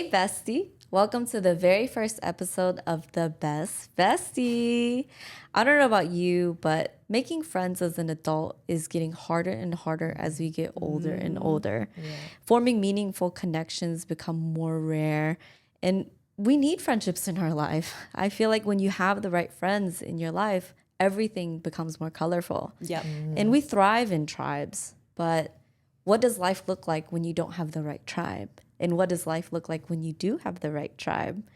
Hey, Bestie. Welcome to the very first episode of The Best Bestie. I don't know about you, but making friends as an adult is getting harder and harder as we get older and older. Yeah. Forming meaningful connections become more rare, and we need friendships in our life. I feel like when you have the right friends in your life, everything becomes more colorful. Yep. And we thrive in tribes, but what does life look like when you don't have the right tribe? And what does life look like when you do have the right tribe?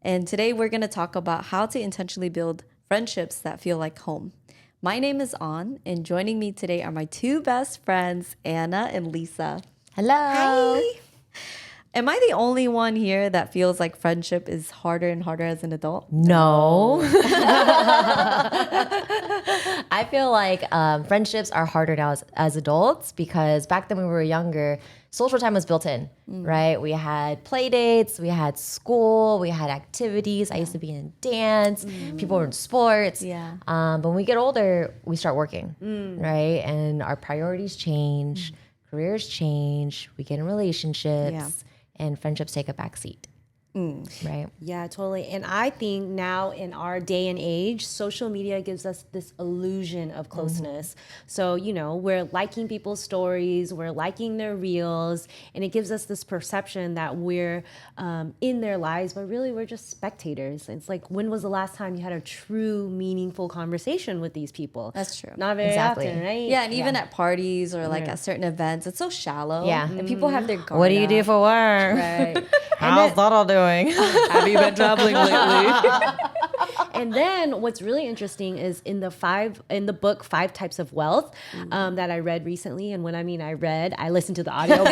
And today we're going to talk about how to intentionally build friendships that feel like home. My name is An, and joining me today are my two best friends, Anna and Lisa. Hello. Hi. Am I the only one here that feels like friendship is harder and harder as an adult? No. I feel like friendships are harder now as adults because back then when we were younger, social time was built in, right? We had play dates, we had school, we had activities. I used to be in dance, people were in sports. Yeah. But when we get older, we start working, right? And our priorities change, careers change, we get in relationships, and friendships take a back seat. Right. Yeah, totally. And I think now in our day and age, social media gives us this illusion of closeness. So, you know, we're liking people's stories, we're liking their reels, and it gives us this perception that we're in their lives, but really we're just spectators. It's like, when was the last time you had a true, meaningful conversation with these people? That's true. Not very often, right? Yeah, and even at parties or like at certain events, it's so shallow. Yeah. And people have their guard What do you up. do for work? Right. How's that all doing? Have you been traveling lately? And then what's really interesting is in the book, 5 Types of Wealth, that I read recently. And when I listened to the audiobook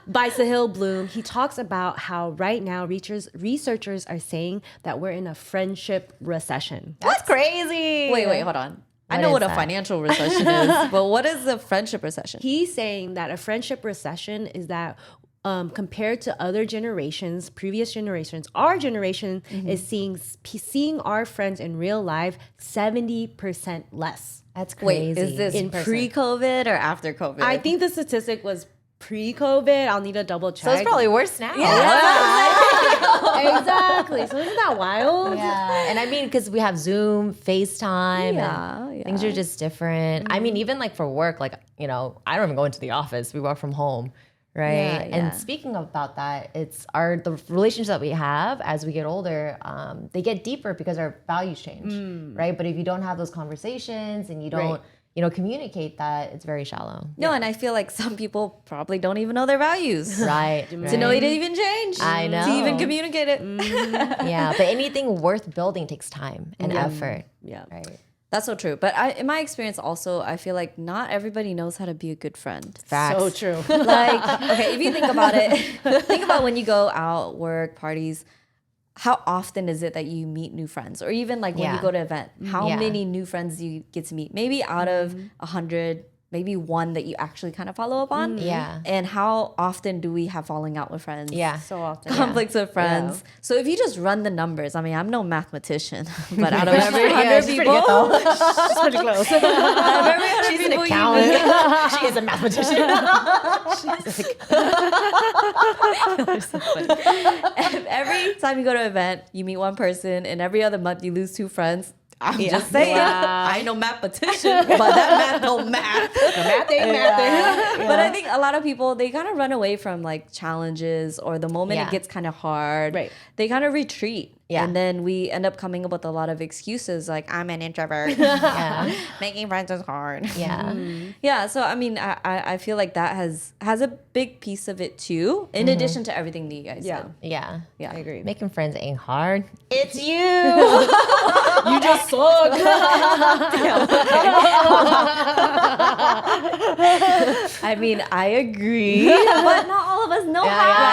by Sahil Bloom. He talks about how right now researchers are saying that we're in a friendship recession. That's crazy. Wait, hold on. I What know is what a that? financial recession is, but what is a friendship recession? He's saying that a friendship recession is that compared to other generations, previous generations, our generation is seeing our friends in real life 70% less. That's crazy. Wait, is this In person. pre-COVID or after COVID? I think the statistic was pre-COVID. I'll need to double check. So it's probably worse now. Exactly. So isn't that wild? Yeah, and I mean, because we have Zoom, FaceTime, Yeah. things are just different. I mean, even like for work, like, you know, I don't even go into the office. We work from home, right? Yeah, yeah. And speaking about that, it's the relationships that we have as we get older, they get deeper because our values change, right? But if you don't have those conversations and you don't, communicate that, it's very shallow. No, and I feel like some people probably don't even know their values. Right. To know it even changed. I know. To even communicate it. Yeah, but anything worth building takes time and effort. Yeah. Right. That's so true. But in my experience also, I feel like not everybody knows how to be a good friend. Facts. So true. Like, okay, if you think about it, think about when you go out, work, parties, how often is it that you meet new friends? Or even like when you go to an event, how many new friends do you get to meet? Maybe out of 100, maybe one that you actually kind of follow up on. Yeah. And how often do we have falling out with friends? Yeah. So often. Conflicts with friends. Yeah. So if you just run the numbers, I mean, I'm no mathematician, but out of She's every pretty good. 100 She's people, pretty good, though. She's pretty close. out of every 100 She's an people you accountant. meet- She is a mathematician. They're so funny. Every time you go to an event, you meet one person, and every other month you lose 2 friends. I'm just saying, Wow. I ain't no mathematician, but that math don't math. Math ain't math. But I think a lot of people, they kind of run away from like challenges, or the moment Yeah. it gets kind of hard, Right. they kind of retreat. Yeah. And then we end up coming up with a lot of excuses like, I'm an introvert. Yeah. Making friends is hard. Yeah. Yeah, so I mean, I feel like that has a big piece of it too, in addition to everything that you guys Yeah. said. Yeah. Yeah, I agree. Making friends ain't hard. It's you. You just suck. I mean, I agree, but not all of us know how.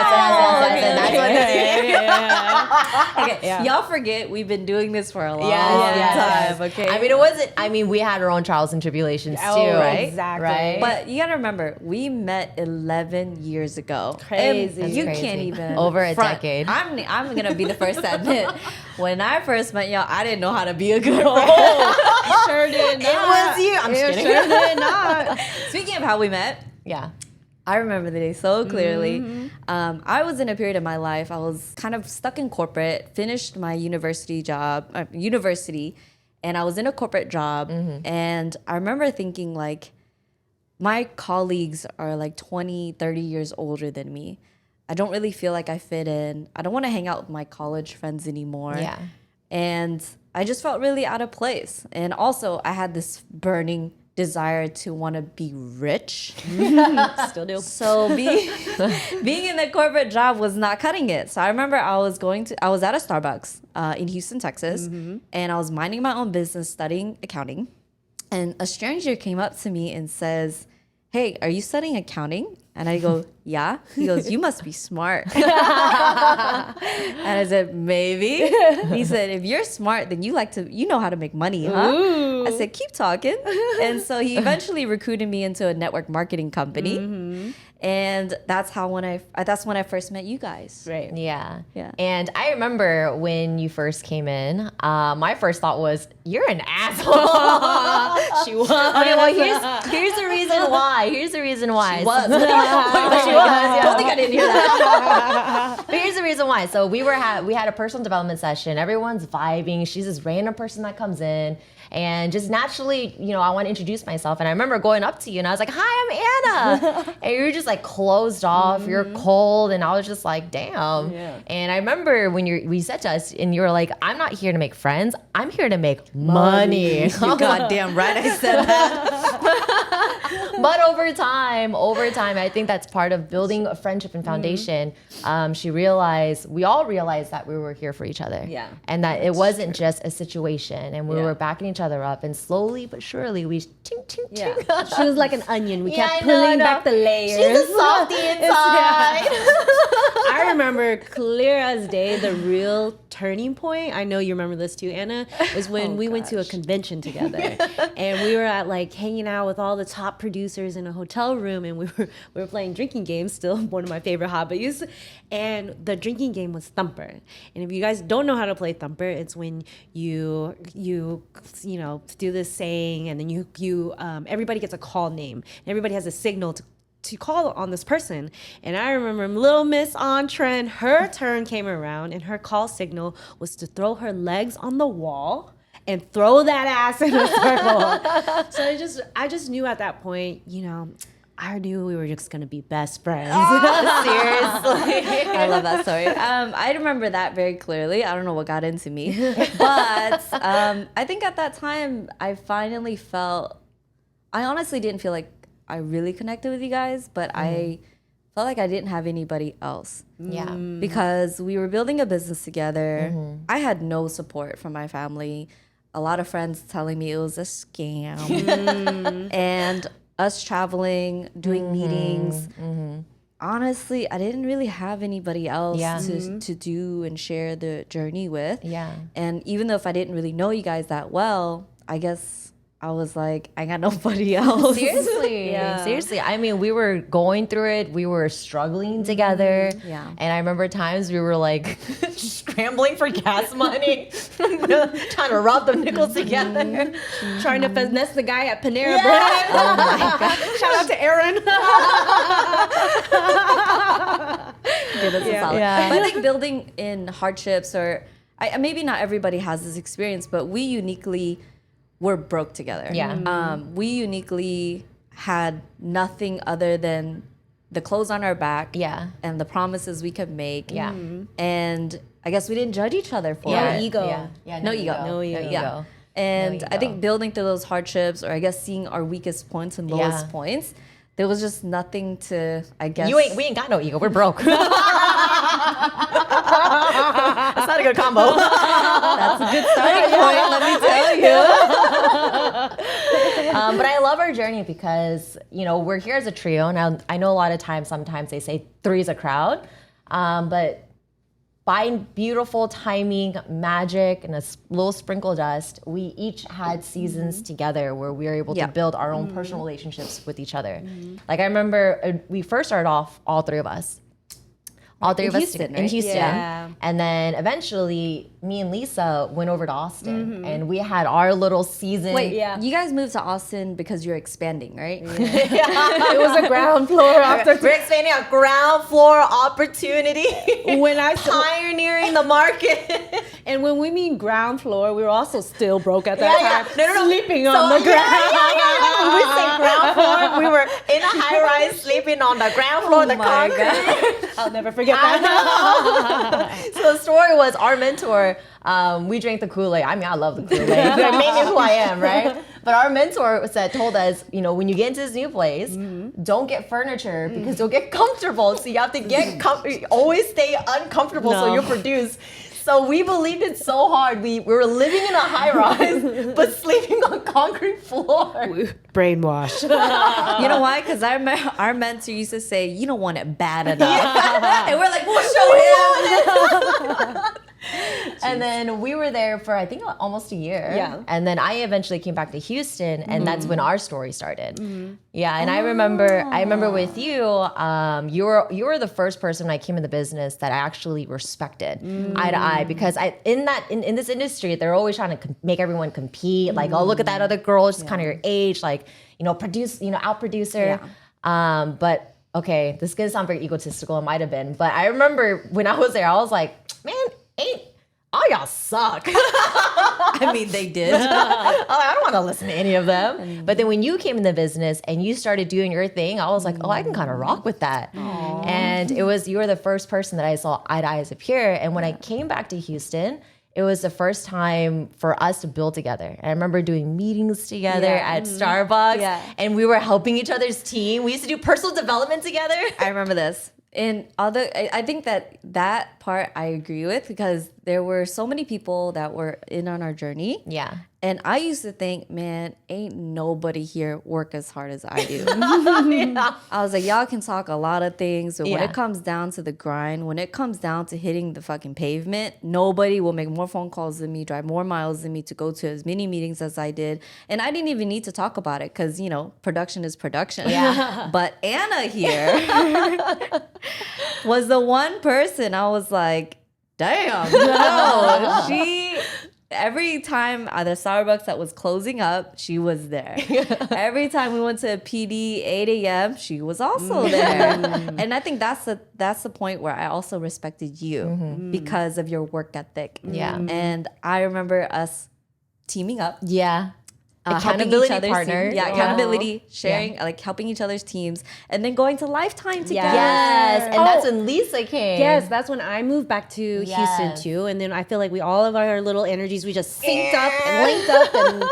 Okay, y'all forget we've been doing this for a long time. Okay, I mean, it wasn't. I mean, we had our own trials and tribulations too, right? Exactly. Right. but you gotta remember, we met 11 years ago. Crazy. And That's you crazy. can't even Over a front. decade. I'm gonna be the first to admit, when I first met y'all, I didn't know how to be a good friend. Sure did not. It was you. I'm just kidding. Sure did not. Speaking of how we met, Yeah. I remember the day so clearly. I was in a period of my life, I was kind of stuck in corporate, finished my university, and I was in a corporate job. And I remember thinking like, my colleagues are like 20, 30 years older than me. I don't really feel like I fit in. I don't want to hang out with my college friends anymore. Yeah. And I just felt really out of place. And also, I had this burning desire to want to be rich. Still do. So being in the corporate job was not cutting it. So I remember I was at a Starbucks in Houston, Texas, and I was minding my own business, studying accounting. And a stranger came up to me and says, "Hey, are you studying accounting?" And I go, "Yeah." He goes, "You must be smart." And I said, "Maybe." He said, "If you're smart, then you know how to make money, huh?" Ooh. I said, "Keep talking." And so he eventually recruited me into a network marketing company. And that's when I first met you guys. Right. Yeah. Yeah. And I remember when you first came in, my first thought was, you're an asshole. She was. Okay, well, here's the reason why. Here's the reason why. She was. She was. Yeah. Don't think I didn't hear that. But here's the reason why. So we had a personal development session. Everyone's vibing. She's this random person that comes in. And just naturally, I want to introduce myself. And I remember going up to you and I was like, "Hi, I'm Anna." And you were just like closed off. You're cold. And I was just like, damn. Yeah. And I remember when we said to us and you were like, "I'm not here to make friends. I'm here to make money." You're goddamn right I said that. But over time, I think that's part of building a friendship and foundation. We all realized that we were here for each other. Yeah. And that it wasn't just a situation and we Yeah. were backing each other up, and slowly but surely we tink, tink, Yeah. tink. She was like an onion. We Yeah, kept I know, I pulling know. back the layers. She's a softie inside. I remember clear as day the real turning point. I know you remember this too, Anna. Was when we went to a convention together, and we were at like hanging out with all the top producers in a hotel room, and we were playing drinking games. Still one of my favorite hobbies. And the drinking game was Thumper. And if you guys don't know how to play Thumper, it's when you do this saying, and then you everybody gets a call name, and everybody has a signal to call on this person. And I remember little Miss On Trend, her turn came around, and her call signal was to throw her legs on the wall and throw that ass in a circle. So I just knew at that point, I knew we were just gonna be best friends. Seriously. I love that story. I remember that very clearly. I don't know what got into me, but I think at that time I finally felt. I honestly didn't feel like I really connected with you guys, but I felt like I didn't have anybody else. Yeah. Because we were building a business together. I had no support from my family. A lot of friends telling me it was a scam, and us traveling, doing meetings. Honestly, I didn't really have anybody else to do and share the journey with. Yeah. And even though if I didn't really know you guys that well, I guess I was like, I got nobody else. Seriously. Yeah. Seriously. I mean, we were going through it. We were struggling together. Yeah. And I remember times we were like scrambling for gas money, trying to rub the nickels together. Trying to finesse the guy at Panera Bread. Oh my God. Shout out to Aaron. Give us a solid. Yeah. But I think building in hardships, or maybe not everybody has this experience, but we uniquely were broke together. Yeah. We uniquely had nothing other than the clothes on our back. Yeah. And the promises we could make. Yeah. And I guess we didn't judge each other for Yeah. it. Ego. Yeah. Yeah. No ego. No ego. Yeah. And No I think ego. building through those hardships, or I guess seeing our weakest points and lowest Yeah. points, there was just nothing to, I guess. We ain't got no ego. We're broke. That's not a good combo. That's a good starting point, let me tell you. But I love our journey because, we're here as a trio. Now, I know a lot of times, sometimes they say three is a crowd. But by beautiful timing, magic, and a little sprinkle dust, we each had seasons together where we were able to build our own personal relationships with each other. Like I remember we first started off, all three of us All three In of us Houston, in right? Houston. Yeah. And then eventually, me and Lisa went over to Austin, and we had our little season. Wait, Yeah. you guys moved to Austin because you're expanding, right? It was a ground floor after. We're expanding a ground floor opportunity. When I Pioneering the market. And when we mean ground floor, we were also still broke at that time. No. Sleeping on the ground. When we say ground floor, we were in a high rise sleeping on the ground floor, the my concrete. I'll never forget that. So the story was our mentor, we drank the Kool-Aid. I mean, I love the Kool-Aid. It made me who I am, right? But our mentor told us, when you get into this new place, don't get furniture because you'll get comfortable. So you have to get always stay uncomfortable so you'll produce. So we believed it so hard. We were living in a high rise, but sleeping on concrete floor. Brainwash. You know why? Because our mentor used to say, you don't want it bad enough. And we're like, we'll show him. And then we were there for I think almost a year. Yeah. And then I eventually came back to Houston, and that's when our story started. Yeah. And I remember with you, you were the first person when I came in the business that I actually respected eye to eye, because in this industry they're always trying to make everyone compete. Like, oh, look at that other girl, she's kind of your age, like outproduce her. Yeah. But okay, this is gonna sound very egotistical. It might have been, but I remember when I was there, I was like, man, all y'all suck. I mean, they did. I don't want to listen to any of them. But then when you came in the business and you started doing your thing, I was like, oh, I can kind of rock with that. And you were the first person that I saw eye to eye as a peer. And when I came back to Houston, it was the first time for us to build together. And I remember doing meetings together at Starbucks, and we were helping each other's team. We used to do personal development together. I remember this. And I think that part I agree with, because there were so many people that were in on our journey. Yeah. And I used to think, man, ain't nobody here work as hard as I do. I was like, y'all can talk a lot of things, but when it comes down to the grind, when it comes down to hitting the fucking pavement, nobody will make more phone calls than me, drive more miles than me to go to as many meetings as I did. And I didn't even need to talk about it because, production is production. Yeah. But Anna here was the one person I was like, damn, no, every time the Starbucks that was closing up, she was there. Every time we went to a PD 8 a.m., she was also there. And I think that's the point where I also respected you because of your work ethic. Yeah. And I remember us teaming up. Yeah. Helping Accountability each other's partner. teams. Yeah, accountability, sharing, like helping each other's teams, and then going to Lifetime together. Yes. And that's when Lisa came. Yes, that's when I moved back to Houston Yes. too. And then I feel like all of our little energies, we just synced up and linked up. And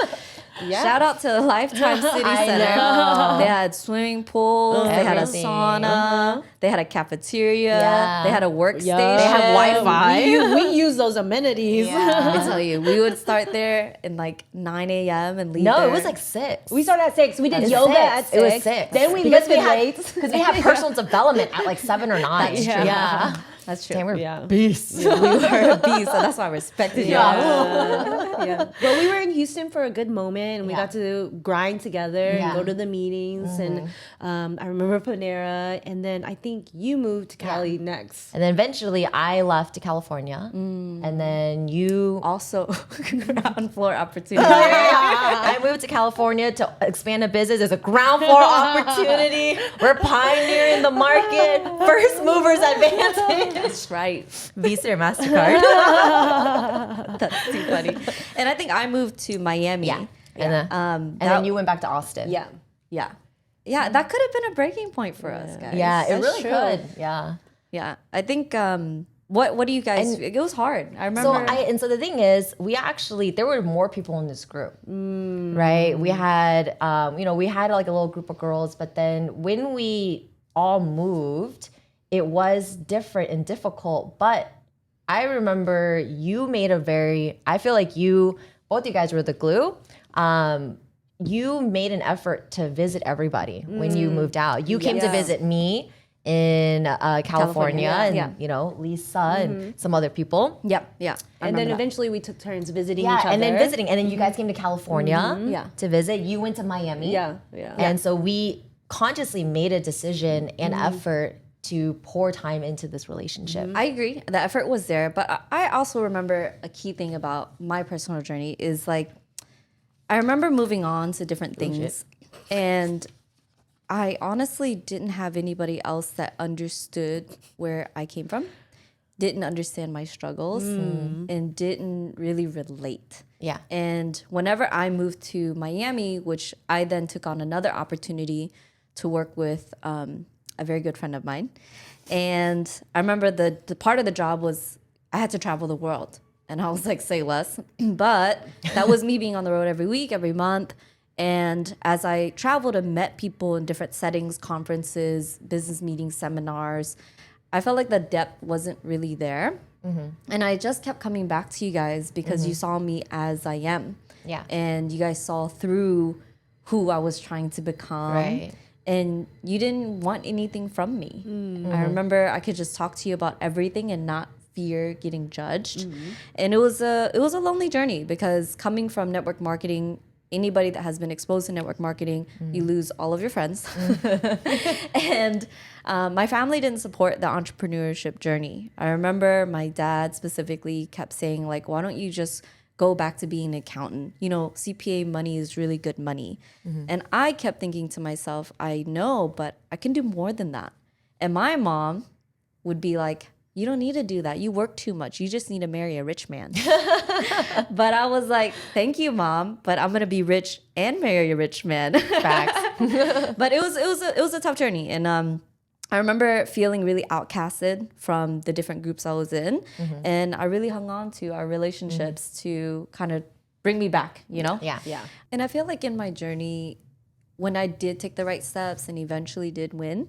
Shout out to the Lifetime City I Center. know. They had swimming pools. They had a Everything. sauna. They had a cafeteria. Yeah. They had a workstation. they have Wi-Fi. We use those amenities. Let me tell you, we would start there in like 9 a.m. and leave No, there. it was like 6. We started at 6. We did It was yoga 6. at 6. It was 6. Then we Because lifted had- weights. Because we had personal development at like 7 or 9. That's true. Yeah. That's true. Damn, we're Yeah. beasts. We were a beast, so that's why I respected you. Yeah. Well, we were in Houston for a good moment, and we Yeah. got to grind together and Yeah. go to the meetings. And I remember Panera, and then I think you moved to Cali next. And then eventually I left to California. And then you... Also, ground floor opportunity. I moved to California to expand a business. There's a ground floor opportunity. We're pioneering the market. First movers advantage. That's right. Visa or MasterCard. That's too funny. And I think I moved to Miami. Yeah. And that- then you went back to Austin. Yeah. Yeah, that could have been a breaking point for us, guys. Yeah, it That's really true. could. Yeah. Yeah. I think what do you guys it was hard. I remember So the thing is, there were more people in this group, right? We had, we had like a little group of girls, but then when we all moved, it was different and difficult. But I remember you made I feel like both you guys were the glue. You made an effort to visit everybody when you moved out. You came to visit me in California, and Lisa and some other people. Yep. Yeah. I And then remember that. eventually we took turns visiting each other. And then visiting. And then you guys came to California Yeah. to visit. You went to Miami. Yeah. And so we consciously made a decision and effort to pour time into this relationship. I agree. The effort was there, but I also remember a key thing about my personal journey is like, I remember moving on to different things, and I honestly didn't have anybody else that understood where I came from, didn't understand my struggles, and didn't really relate. Yeah. And whenever I moved to Miami, which I then took on another opportunity to work with a very good friend of mine. And I remember the part of the job was I had to travel the world. And I was like, say less. But that was me being on the road every week, every month. And as I traveled and met people in different settings, conferences, business meetings, seminars, I felt like the depth wasn't really there. And I just kept coming back to you guys because you saw me as I am. Yeah. And you guys saw through who I was trying to become. Right. And you didn't want anything from me. I remember I could just talk to you about everything and not fear getting judged. And it was a lonely journey because coming from network marketing, anybody that has been exposed to network marketing, you lose all of your friends. And my family didn't support the entrepreneurship journey. I remember my dad specifically kept saying like, why don't you just go back to being an accountant? You know, CPA money is really good money. And I kept thinking to myself, I know, but I can do more than that. And my mom would be like, you don't need to do that. You work too much. You just need to marry a rich man. But I was like, thank you, Mom, but I'm gonna be rich and marry a rich man. Facts. But it was a tough journey, and I remember feeling really outcasted from the different groups I was in, and I really hung on to our relationships to kind of bring me back, you know? Yeah. Yeah. And I feel like in my journey, when I did take the right steps and eventually did win,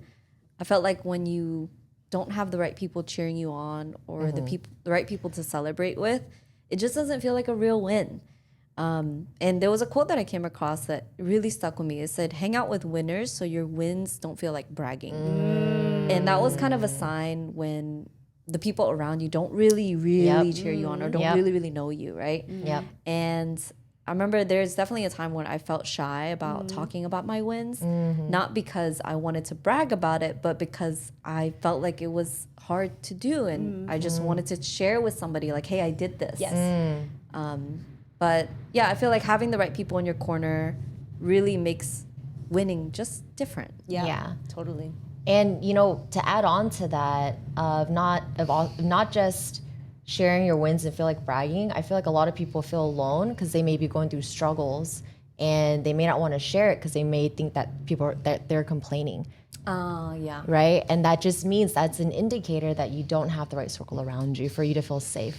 I felt like when you don't have the right people cheering you on or the right people to celebrate with, it just doesn't feel like a real win. And there was a quote that I came across that really stuck with me. It said, hang out with winners so your wins don't feel like bragging. And that was kind of a sign when the people around you don't really cheer you on or don't really know you, right? Yep. And I remember there's definitely a time when I felt shy about talking about my wins, not because I wanted to brag about it, but because I felt like it was hard to do. And I just wanted to share with somebody like, hey, I did this. Yes. But yeah, I feel like having the right people in your corner really makes winning just different. Yeah. Yeah. Totally. And you know, to add on to that, of not just sharing your wins and feel like bragging, I feel like a lot of people feel alone because they may be going through struggles and they may not want to share it because they may think that that they're complaining. Yeah. Right? And that just means that's an indicator that you don't have the right circle around you for you to feel safe.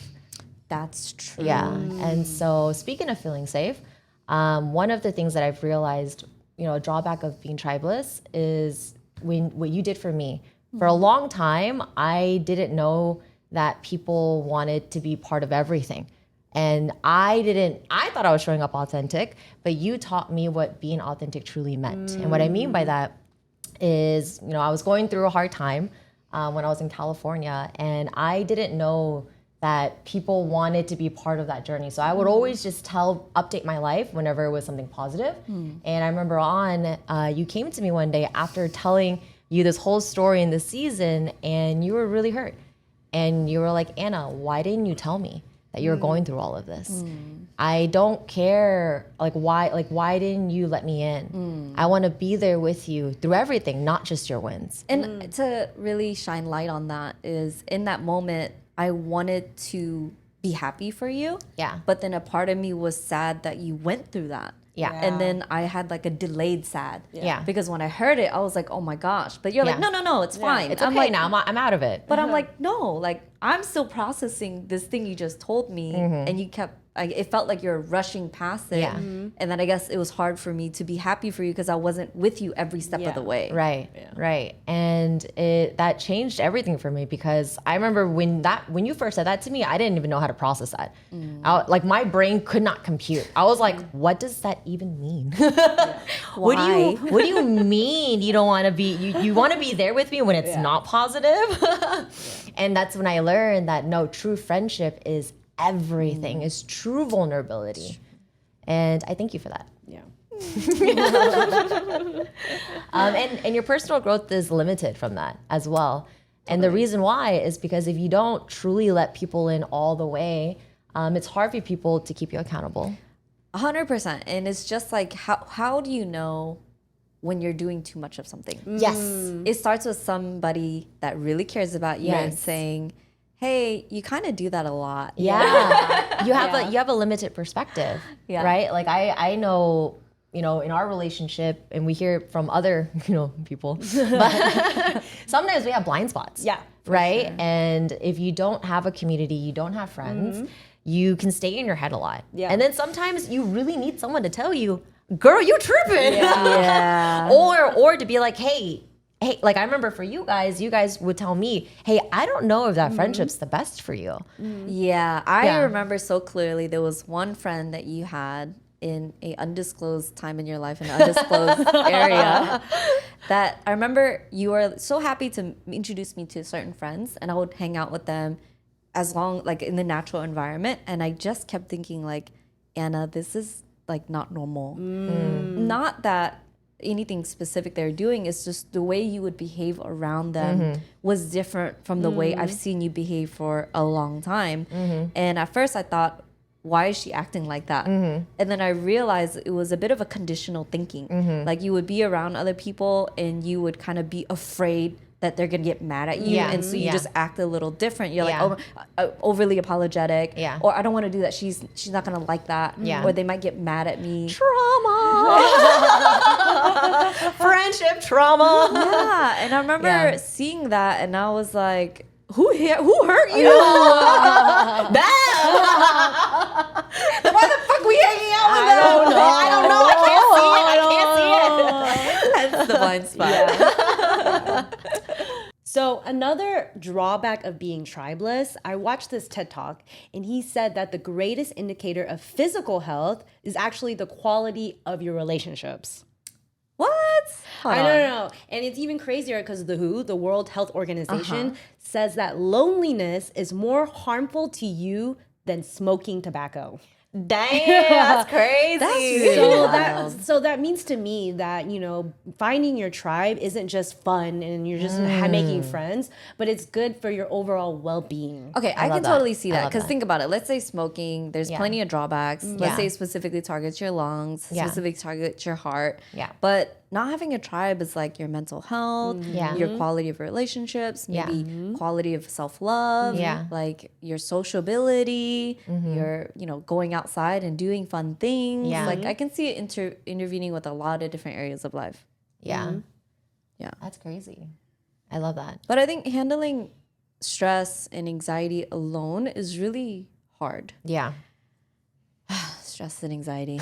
That's true. Yeah. And so speaking of feeling safe, one of the things that I've realized, you know, a drawback of being tribeless is what you did for me. For a long time, I didn't know that people wanted to be part of everything. And I thought I was showing up authentic, but you taught me what being authentic truly meant. And what I mean by that is, you know, I was going through a hard time when I was in California, and I didn't know that people wanted to be part of that journey. So I would always just update my life whenever it was something positive. And I remember you came to me one day after telling you this whole story in the season, and you were really hurt. And you were like, Anna, why didn't you tell me that you were going through all of this? I don't care, why didn't you let me in? I want to be there with you through everything, not just your wins. And to really shine light on that is in that moment, I wanted to be happy for you. Yeah. But then a part of me was sad that you went through that. Yeah. And then I had like a delayed sad. Yeah. Because when I heard it, I was like, oh my gosh. But you're like, Yeah. no, it's fine. It's I'm okay like, now, I'm out of it. But I'm like, no, like I'm still processing this thing you just told me. And you kept, it felt like you're rushing past it. Yeah. And then I guess it was hard for me to be happy for you because I wasn't with you every step of the way. Right, right. And that changed everything for me because I remember when you first said that to me, I didn't even know how to process that. Like my brain could not compute. I was like, what does that even mean? What do you mean you don't want to be, you want to be there with me when it's not positive? And that's when I learned that no, true friendship is everything, is true vulnerability. And I thank you for that. Yeah. And your personal growth is limited from that as well. And the reason why is because if you don't truly let people in all the way, it's hard for people to keep you accountable. 100%. And it's just like, how do you know when you're doing too much of something? Yes. It starts with somebody that really cares about you and Yes. saying, hey, you kind of do that a lot. Yeah. You have a limited perspective, Yeah. right? Like I know, in our relationship, and we hear it from other, people, but sometimes we have blind spots. Yeah, Right? Sure. And if you don't have a community, you don't have friends, you can stay in your head a lot. Yeah. And then sometimes you really need someone to tell you, girl, you tripping. Yeah. Or to be like, hey, like I remember for you guys would tell me, hey, I don't know if that friendship's the best for you. Yeah, I Yeah. remember so clearly there was one friend that you had in a undisclosed time in your life, in an undisclosed area, that I remember you were so happy to introduce me to certain friends, and I would hang out with them as long, like in the natural environment. And I just kept thinking like, Anna, this is like not normal. Not that anything specific they're doing, it's just the way you would behave around them was different from the way I've seen you behave for a long time. And at first I thought, why is she acting like that? And then I realized it was a bit of a conditional thinking. Like you would be around other people and you would kind of be afraid that they're gonna get mad at you, Yeah. and so you Yeah. just act a little different. You're Yeah. like overly apologetic, Yeah. or I don't want to do that. She's not gonna like that, Yeah. or they might get mad at me. Trauma. Friendship trauma. Yeah, and I remember Yeah. seeing that, and I was like, who hurt you? Why the fuck we hanging out with them? I don't know. I can't see it. That's the blind spot. So another drawback of being tribeless, I watched this TED Talk, and he said that the greatest indicator of physical health is actually the quality of your relationships. What? Hold I on. know. And it's even crazier because the WHO, the World Health Organization, says that loneliness is more harmful to you than smoking tobacco. Dang, that's crazy. That's really wild. So that means to me that, finding your tribe isn't just fun and you're just making friends, but it's good for your overall well-being. Okay, I love can that. totally see I that. love Because that. think about it. Let's say smoking, there's Yeah. plenty of drawbacks. Let's Yeah. say it specifically targets your lungs, Yeah. specifically targets your heart. Yeah. But not having a tribe is like your mental health, Yeah. your quality of relationships, Yeah. maybe quality of self-love, Yeah. like your sociability, your, going outside and doing fun things. Yeah. Like I can see it intervening with a lot of different areas of life. Yeah. Yeah. That's crazy. I love that. But I think handling stress and anxiety alone is really hard. Yeah. Stress and anxiety.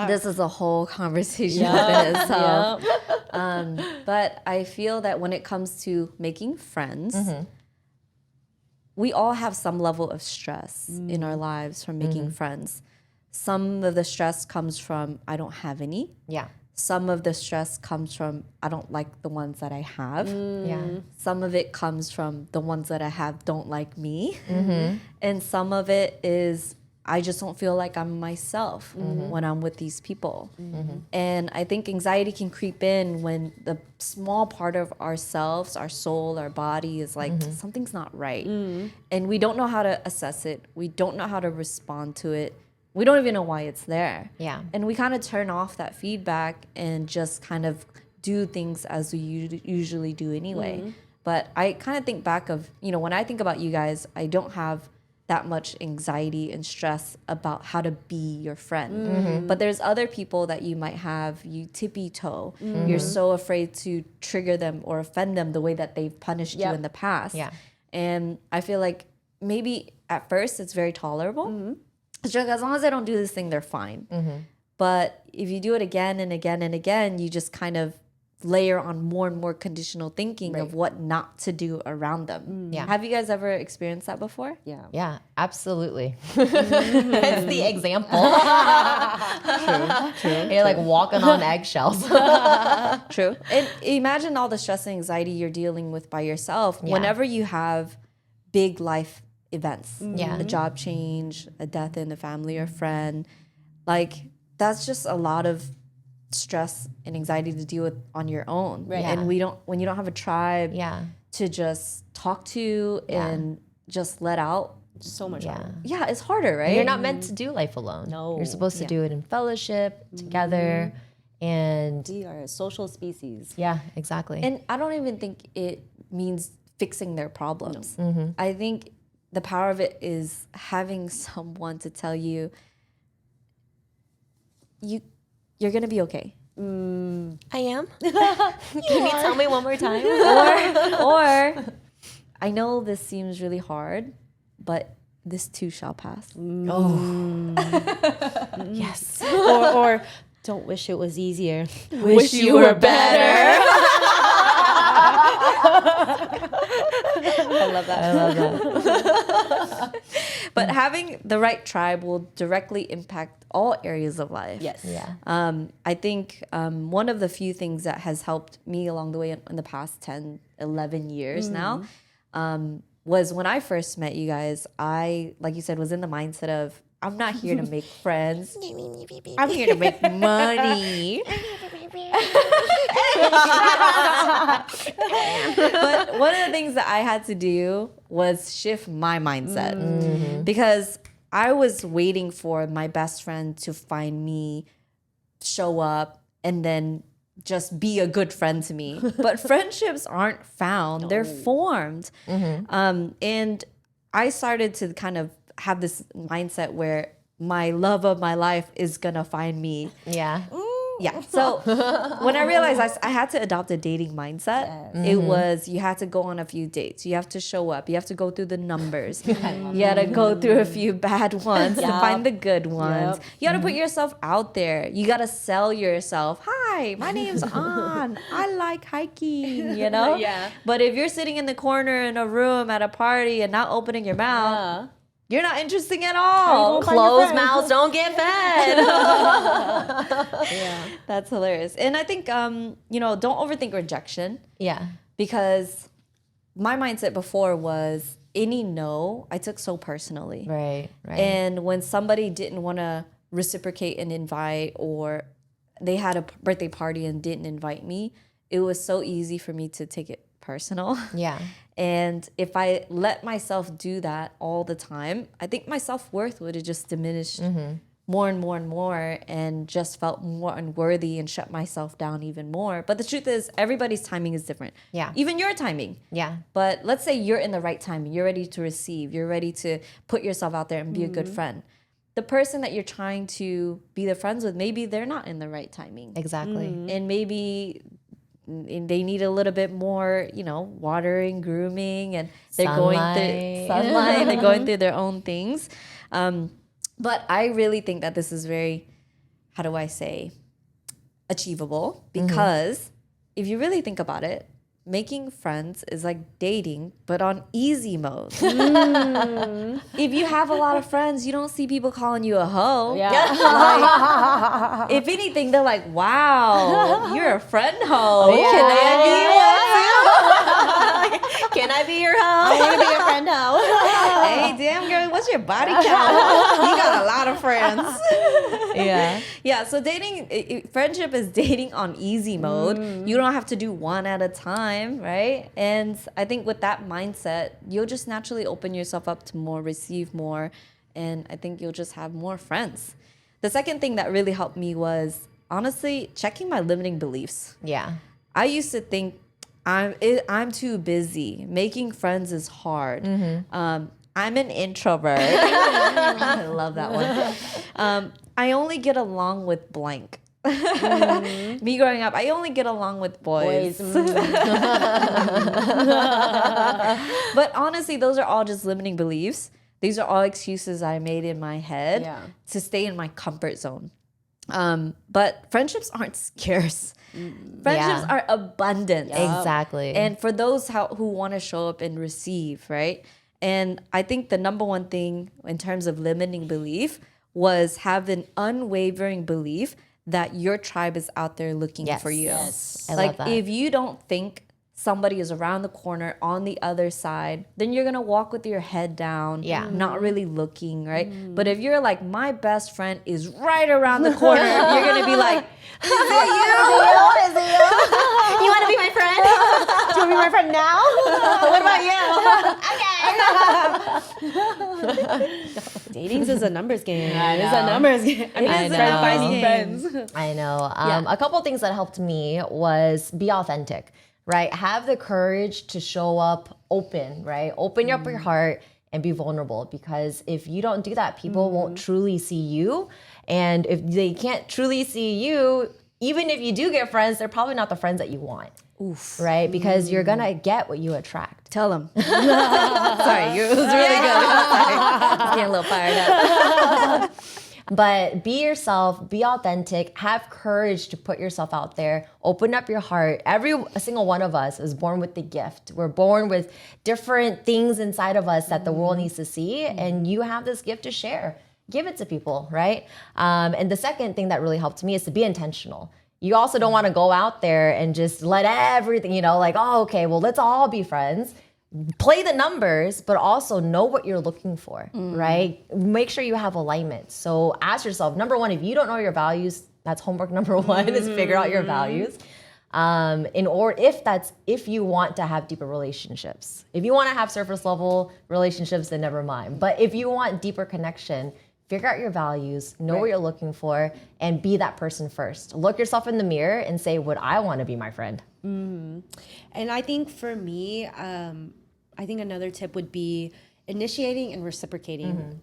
This is a whole conversation within itself. But I feel that when it comes to making friends, we all have some level of stress in our lives from making friends. Some of the stress comes from I don't have any. Yeah. Some of the stress comes from I don't like the ones that I have. Yeah. Some of it comes from the ones that I have don't like me. And some of it is I just don't feel like I'm myself when I'm with these people. And I think anxiety can creep in when the small part of ourselves, our soul, our body is like, something's not right. And we don't know how to assess it. We don't know how to respond to it. We don't even know why it's there. Yeah. And we kind of turn off that feedback and just kind of do things as we usually do anyway. But I kind of think back of, when I think about you guys, I don't have that much anxiety and stress about how to be your friend. But there's other people that you might have, you tippy toe. You're so afraid to trigger them or offend them the way that they've punished you in the past. Yeah. And I feel like maybe at first it's very tolerable. It's just as long as they don't do this thing, they're fine. But if you do it again and again and again, you just kind of layer on more and more conditional thinking of what not to do around them. Yeah. Have you guys ever experienced that before? Yeah. Yeah, absolutely. That's the example. True. You're like walking on eggshells. True. And imagine all the stress and anxiety you're dealing with by yourself whenever you have big life events. Yeah. A job change, a death in a family or friend. Like, that's just a lot of stress and anxiety to deal with on your own. Right. And when you don't have a tribe Yeah. to just talk to and just let out, So much Yeah. harder. yeah, it's harder, right? You're not meant to do life alone. No. You're supposed to do it in fellowship, together. And We are a social species. yeah, exactly. And I don't even think it means fixing their problems. I think the power of it is having someone to tell you, you're gonna be okay. I am. Can you tell me one more time? Or I know this seems really hard, but this too shall pass. Yes. or don't wish it was easier. Wish you were better. I love that. But having the right tribe will directly impact all areas of life. Yes. Yeah. I think one of the few things that has helped me along the way in the past 10, 11 years now was when I first met you guys, I, like you said, was in the mindset of, I'm not here to make friends. I'm here to make money. But one of the things that I had to do was shift my mindset because I was waiting for my best friend to find me, show up, and then just be a good friend to me. But friendships aren't found, they're formed. And I started to kind of have this mindset where my love of my life is gonna find me. Yeah. Yeah. So when I realized I had to adopt a dating mindset, it was you had to go on a few dates. You have to show up. You have to go through the numbers. You had to go through a few bad ones to find the good ones. Yep. You got to put yourself out there. You got to sell yourself. Hi, my name's An. I like hiking, you know? Yeah. But if you're sitting in the corner in a room at a party and not opening your mouth, you're not interesting at all. Closed mouths don't get fed. That's hilarious. And I think, don't overthink rejection Yeah. because my mindset before was any no, I took so personally. Right. Right. And when somebody didn't want to reciprocate and invite, or they had a birthday party and didn't invite me, it was so easy for me to take it personal. yeah. And if I let myself do that all the time, I think my self-worth would have just diminished more and more and more, and just felt more unworthy and shut myself down even more. But the truth is, everybody's timing is different. Yeah. Even your timing. Yeah. But let's say you're in the right timing. You're ready to receive. You're ready to put yourself out there and be a good friend. The person that you're trying to be the friends with, maybe they're not in the right timing. Exactly. And maybe they need a little bit more, watering, grooming, and they're going through sunlight. They're going through their own things. But I really think that this is very, how do I say, achievable, because if you really think about it, making friends is like dating, but on easy mode. If you have a lot of friends, you don't see people calling you a hoe. Yeah. Like, if anything, they're like, wow, you're a friend hoe. Yeah. Can I be one? Can I be your I hoe? want to be your friend now. Hey, damn girl, what's your body count? You got a lot of friends. Yeah. Yeah, so friendship is dating on easy mode. You don't have to do one at a time, right? And I think with that mindset, you'll just naturally open yourself up to more, receive more, and I think you'll just have more friends. The second thing that really helped me was, honestly, checking my limiting beliefs. Yeah. I used to think I'm too busy. Making friends is hard. I'm an introvert. I love that one. I only get along with blank. Me growing up, I only get along with boys. But honestly, those are all just limiting beliefs. These are all excuses I made in my head to stay in my comfort zone. But friendships aren't scarce. Friendships are abundant. Exactly. And for those who want to show up and receive, right? And I think the number one thing in terms of limiting belief was have an unwavering belief that your tribe is out there looking for you. Yes. I Like love that. if you don't think somebody is around the corner on the other side, then you're gonna walk with your head down, not really looking, right? But if you're like, my best friend is right around the corner, you're gonna be like, is it you? Is it you? You want to be my friend? Do you want to be my friend now? What about you? Dating's is a numbers game. I It's know. a numbers game. I mean, I it's know. finding friends. I know. A couple things that helped me was be authentic, right? Have the courage to show up open, right? Open up your heart and be vulnerable, because if you don't do that, people won't truly see you. And if they can't truly see you, even if you do get friends, they're probably not the friends that you want. Oof. Right? Because you're gonna get what you attract. Tell them. Sorry, it was really good. Sorry. I was getting a little fired up. But be yourself, be authentic, have courage to put yourself out there, open up your heart. Every single one of us is born with the gift. We're born with different things inside of us that the world needs to see, and you have this gift to share. Give it to people, right? And the second thing that really helped me is to be intentional. You also don't want to go out there and just let everything, like, oh, okay, well, let's all be friends. Play the numbers, but also know what you're looking for, right? Make sure you have alignment. So ask yourself, number one, if you don't know your values, that's homework number one, is figure out your values. If you want to have deeper relationships. If you want to have surface level relationships, then never mind. But if you want deeper connection, figure out your values, know what you're looking for, and be that person first. Look yourself in the mirror and say, would I want to be my friend? And I think for me, I think another tip would be initiating and reciprocating,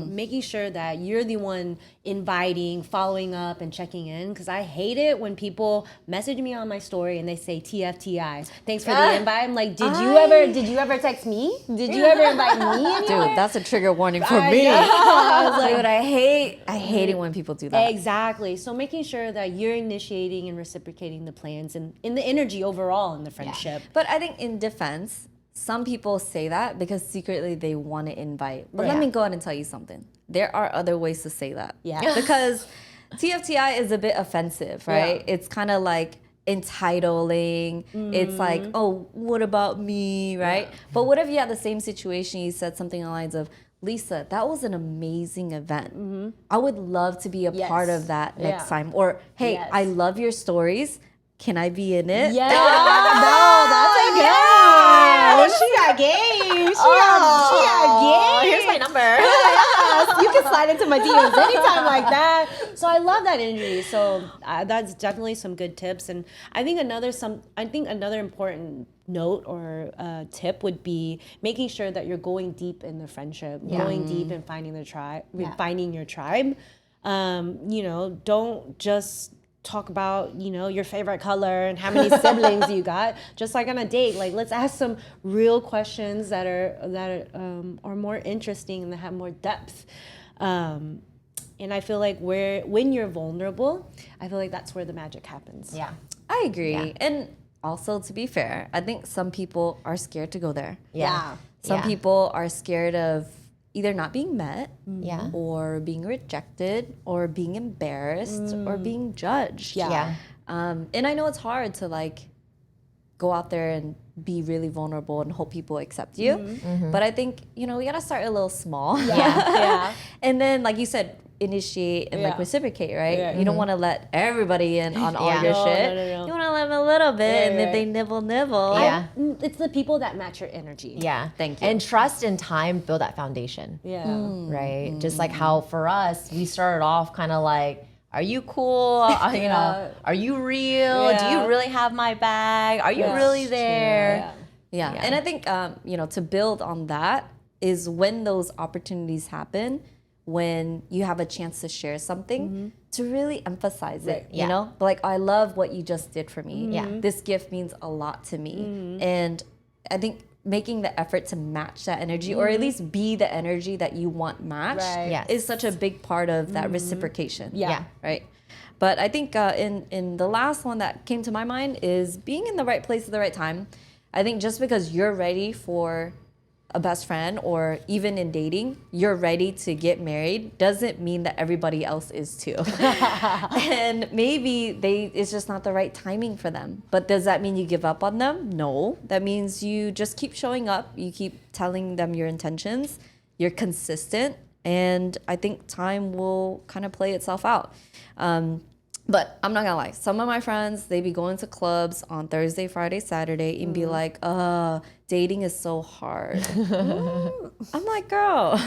making sure that you're the one inviting, following up, and checking in. Because I hate it when people message me on my story and they say TFTI, thanks for the invite. I'm like, did you ever text me? Did you ever invite me anywhere? Dude, that's a trigger warning for me. Dude, I hate it when people do that. Exactly. So making sure that you're initiating and reciprocating the plans and in the energy overall in the friendship. But I think in defense, some people say that because secretly they want to invite. But let me go ahead and tell you something. There are other ways to say that. Yeah. Because TFTI is a bit offensive, right? Yeah. It's kind of like entitling. It's like, oh, what about me, right? Yeah. But what if you had the same situation, you said something along the lines of, Lisa, that was an amazing event. I would love to be a part of that next time. Or, hey, I love your stories. Can I be in it? Yeah. No, that's a good. She got game. She got game. Here's my number. Yes, you can slide into my DMs anytime like that. So I love that energy. So that's definitely some good tips. And I think another important note or tip would be making sure that you're going deep in the friendship, going deep and finding the tribe, finding your tribe. Don't just talk about your favorite color and how many siblings you got. Just like on a date, like let's ask some real questions that are more interesting and that have more depth. And I feel like when you're vulnerable, I feel like that's where the magic happens. Yeah. I agree. And also, to be fair, I think some people are scared to go there. Yeah. Some people are scared of either not being met, or being rejected, or being embarrassed, or being judged. Yeah. And I know it's hard to like go out there and be really vulnerable and hope people accept you. But I think, we gotta start a little small. Yeah. And then, like you said, initiate and like reciprocate, right? Yeah. You don't want to let everybody in on all your No, shit. no. You want to let them a little bit, and if they nibble. Yeah. It's the people that match your energy. Yeah. Thank you. And trust and time build that foundation. Yeah. Right? Just like how for us, we started off kind of like, are you cool? Are you real? Yeah. Do you really have my bag? Are you really there? Yeah. And I think, to build on that is when those opportunities happen, when you have a chance to share something, to really emphasize it, you know? But like, I love what you just did for me. Yeah. This gift means a lot to me. And I think making the effort to match that energy, or at least be the energy that you want matched, Right. is such a big part of that reciprocation. Yeah. Right? But I think in the last one that came to my mind is being in the right place at the right time. I think just because you're ready for a best friend or even in dating, you're ready to get married doesn't mean that everybody else is too. And maybe it's just not the right timing for them. But does that mean you give up on them? No. That means you just keep showing up. You keep telling them your intentions. You're consistent. And I think time will kind of play itself out. But I'm not gonna lie, some of my friends, they be going to clubs on Thursday, Friday, Saturday and be like, dating is so hard. I'm like, girl,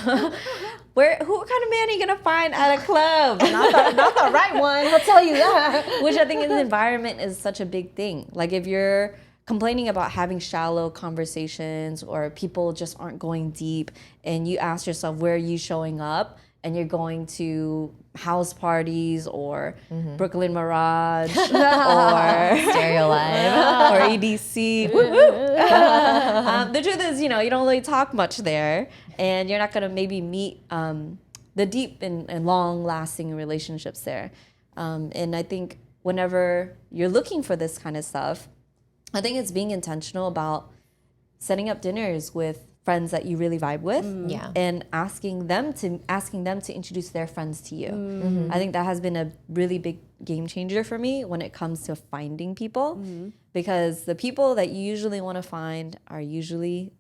what kind of man are you gonna find at a club? Not the right one, I'll tell you that. Which I think in the environment is such a big thing. Like if you're complaining about having shallow conversations or people just aren't going deep and you ask yourself, where are you showing up? And you're going to house parties or Brooklyn Mirage or Stereo Live or EDC. Woo, woo. The truth is, you don't really talk much there, and you're not going to maybe meet the deep and long-lasting relationships there. And I think whenever you're looking for this kind of stuff, I think it's being intentional about setting up dinners with friends that you really vibe with, and asking them to introduce their friends to you. I think that has been a really big game changer for me when it comes to finding people, because the people that you usually want to find are usually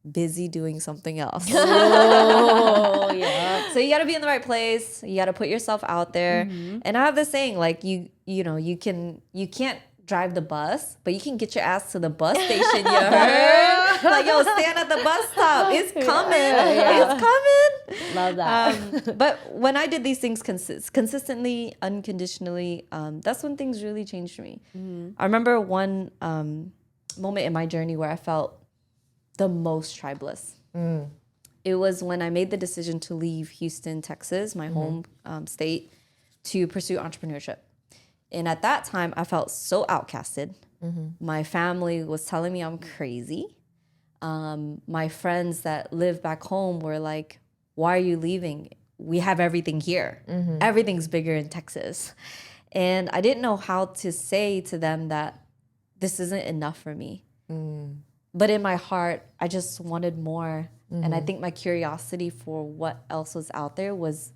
busy doing something else. Oh, yeah. So you got to be in the right place. You got to put yourself out there. And I have this saying, like you can't drive the bus, but you can get your ass to the bus station. You heard? Like, yo, stand at the bus stop. It's coming. It's coming. Love that. But when I did these things consistently, unconditionally, that's when things really changed for me. I remember one moment in my journey where I felt the most tribeless. It was when I made the decision to leave Houston, Texas, my home state, to pursue entrepreneurship. And at that time, I felt so outcasted. My family was telling me I'm crazy. My friends that live back home were like, why are you leaving? We have everything here. Everything's bigger in Texas. And I didn't know how to say to them that this isn't enough for me. But in my heart, I just wanted more. And I think my curiosity for what else was out there was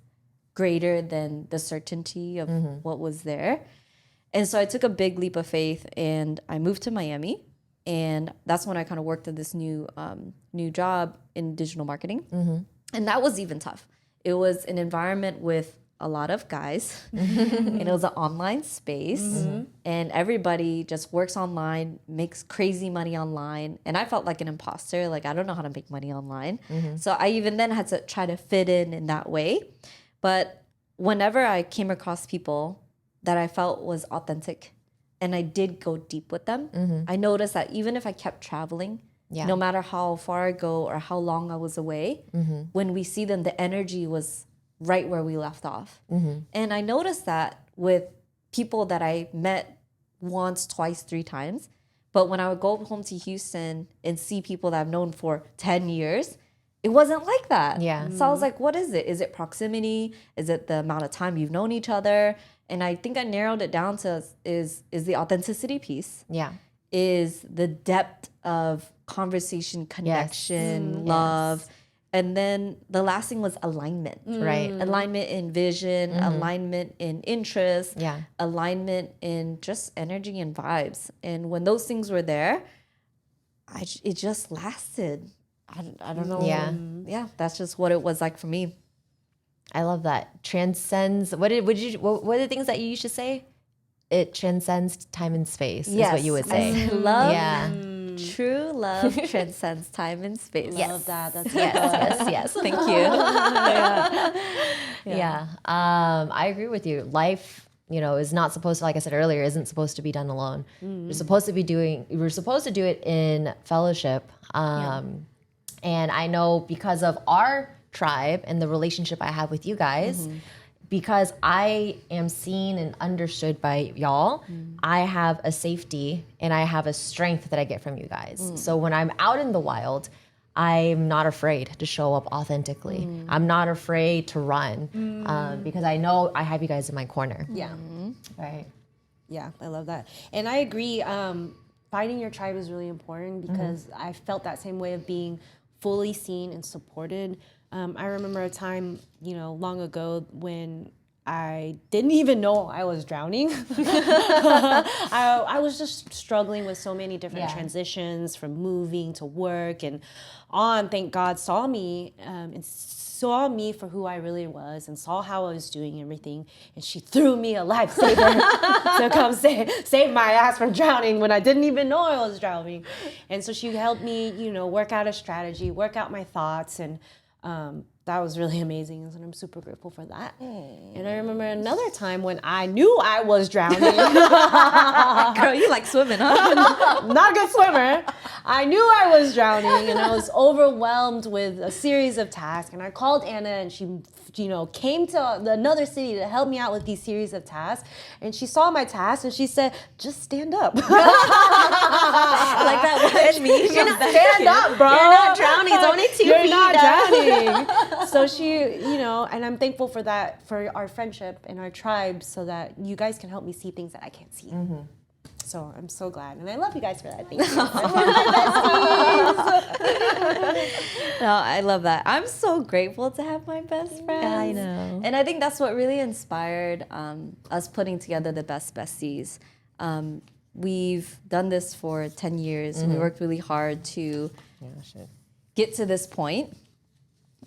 greater than the certainty of what was there. And so I took a big leap of faith and I moved to Miami. And that's when I kind of worked at this new job in digital marketing. And that was even tough. It was an environment with a lot of guys and it was an online space and everybody just works online, makes crazy money online. And I felt like an imposter. Like, I don't know how to make money online. So I even then had to try to fit in that way. But whenever I came across people that I felt was authentic and I did go deep with them, I noticed that even if I kept traveling, no matter how far I go or how long I was away, when we see them, the energy was right where we left off. And I noticed that with people that I met once, twice, 3 times. But when I would go home to Houston and see people that I've known for 10 years, it wasn't like that. So I was like, what is it? Is it proximity? Is it the amount of time you've known each other? And I think I narrowed it down to is the authenticity piece. Is the depth of conversation, connection, love. And then the last thing was alignment. Right. Alignment in vision, alignment in interest, alignment in just energy and vibes. And when those things were there, it just lasted. I don't know. Yeah, that's just what it was like for me. I love that. Transcends. What are the things that you used to say? It transcends time and space. Is what you would say. Love. True love transcends time and space. Love that. That's yes. Thank you. I agree with you. Life, is not supposed to, like I said earlier, isn't supposed to be done alone. We're supposed to do it in fellowship. And I know because of our tribe and the relationship I have with you guys, because I am seen and understood by y'all, I have a safety and I have a strength that I get from you guys. So when I'm out in the wild, I'm not afraid to show up authentically. I'm not afraid to run because I know I have you guys in my corner. Right. Yeah, I love that. And I agree. Finding your tribe is really important because I felt that same way of being fully seen and supported. I remember a time, long ago when I didn't even know I was drowning. I was just struggling with so many different transitions from moving to work and on. Thank God saw me and saw me for who I really was and saw how I was doing everything. And she threw me a lifesaver to come save my ass from drowning when I didn't even know I was drowning. And so she helped me, work out a strategy, work out my thoughts, and that was really amazing, and I'm super grateful for that. And I remember another time when I knew I was drowning. Girl, you like swimming, huh? Not a good swimmer. I knew I was drowning, and I was overwhelmed with a series of tasks. And I called Anna, and she, came to another city to help me out with these series of tasks. And she saw my tasks, and she said, "Just stand up." Like that one meme. Stand up, bro. You're not drowning. It's only 2 You're feet. not drowning. So she, and I'm thankful for that, for our friendship and our tribe, so that you guys can help me see things that I can't see. Mm-hmm. So I'm so glad. And I love you guys for that. Thank you. No, I love that. I'm so grateful to have my best friends. I know. And I think that's what really inspired us putting together the Best Besties. We've done this for 10 years. We worked really hard to get to this point.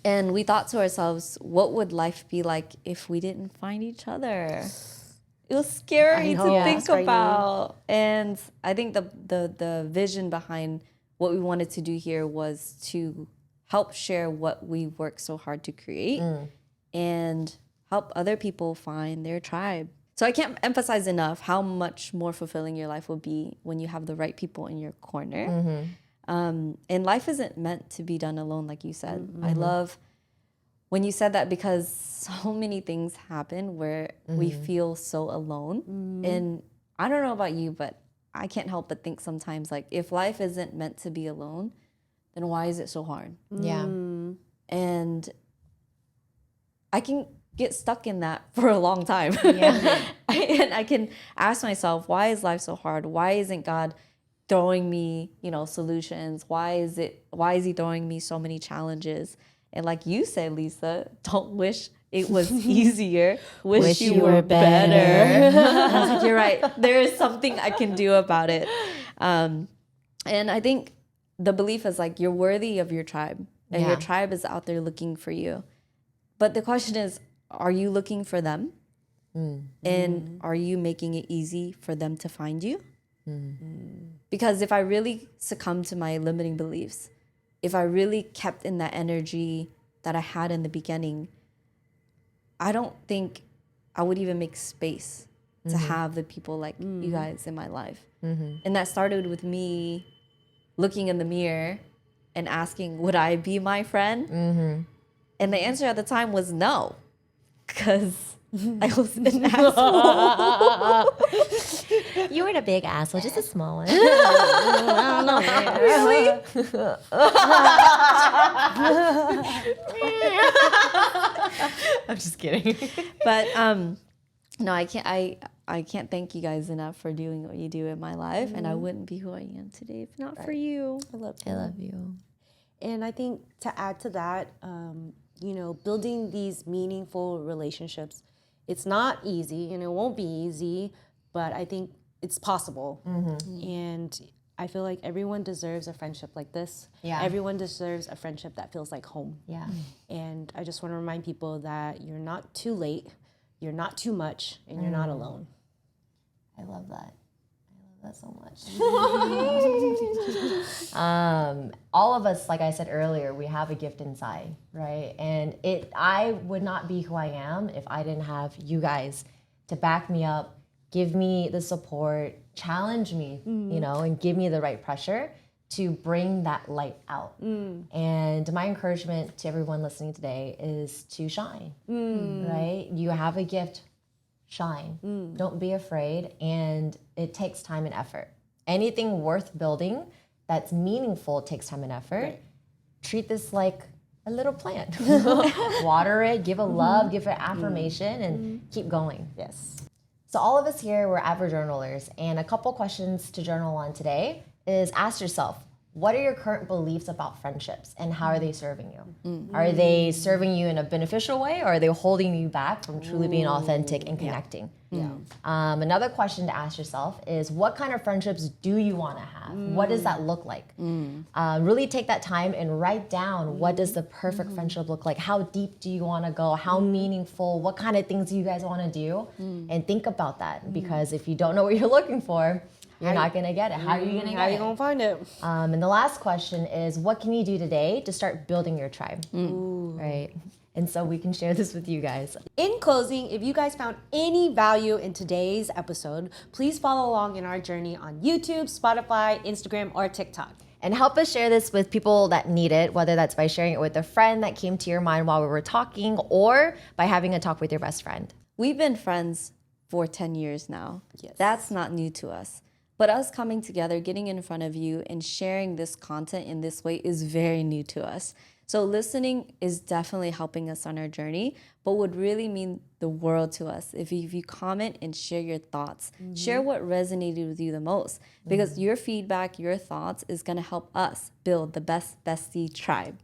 And we thought to ourselves, what would life be like if we didn't find each other? It was scary to think about. And I think the vision behind what we wanted to do here was to help share what we worked so hard to create and help other people find their tribe. So I can't emphasize enough how much more fulfilling your life will be when you have the right people in your corner. And life isn't meant to be done alone, like you said. I love when you said that, because so many things happen where we feel so alone. And I don't know about you, but I can't help but think sometimes, like, if life isn't meant to be alone, then why is it so hard? Yeah. And I can get stuck in that for a long time. Yeah. And I can ask myself, why is life so hard? Why isn't God throwing me, solutions? Why is he throwing me so many challenges? And like you said, Lisa, don't wish it was easier. Wish you were better. I was like, you're right. There is something I can do about it. And I think the belief is like, you're worthy of your tribe, and your tribe is out there looking for you. But the question is, are you looking for them? And are you making it easy for them to find you? Because if I really succumbed to my limiting beliefs, if I really kept in that energy that I had in the beginning, I don't think I would even make space to have the people like you guys in my life. And that started with me looking in the mirror and asking, would I be my friend? And the answer at the time was no, because I was an asshole. You weren't a big asshole, just a small one. I don't know. Really? I'm just kidding. But no, I can't thank you guys enough for doing what you do in my life, and I wouldn't be who I am today if not for you. I love you. And I think to add to that, building these meaningful relationships, it's not easy and it won't be easy, but I think it's possible. And I feel like everyone deserves a friendship like this. Yeah. Everyone deserves a friendship that feels like home. Yeah. And I just want to remind people that you're not too late, you're not too much, and you're not alone. I love that. That so much. All of us, like I said earlier, we have a gift inside, right? And I would not be who I am if I didn't have you guys to back me up, give me the support, challenge me, and give me the right pressure to bring that light out. And my encouragement to everyone listening today is to shine, right? You have a gift. Shine. Don't be afraid. And it takes time and effort. Anything worth building that's meaningful takes time and effort. Right. Treat this like a little plant. Water it, give it love, give it affirmation, and keep going. Yes. So all of us here, we're avid journalers. And a couple questions to journal on today is ask yourself, what are your current beliefs about friendships and how are they serving you? Are they serving you in a beneficial way, or are they holding you back from truly being authentic and connecting? Another question to ask yourself is, what kind of friendships do you want to have? What does that look like? Really take that time and write down, what does the perfect friendship look like? How deep do you want to go? How meaningful? What kind of things do you guys want to do? And think about that, because if you don't know what you're looking for, you're not going to get it. How are you going to get it? How are you going to find it? And the last question is, what can you do today to start building your tribe? Right? And so we can share this with you guys. In closing, if you guys found any value in today's episode, please follow along in our journey on YouTube, Spotify, Instagram, or TikTok. And help us share this with people that need it, whether that's by sharing it with a friend that came to your mind while we were talking, or by having a talk with your best friend. We've been friends for 10 years now. Yes. That's not new to us. But us coming together, getting in front of you, and sharing this content in this way is very new to us. So listening is definitely helping us on our journey, but would really mean the world to us if you comment and share your thoughts. Share what resonated with you the most, because your feedback, your thoughts is going to help us build the best bestie tribe.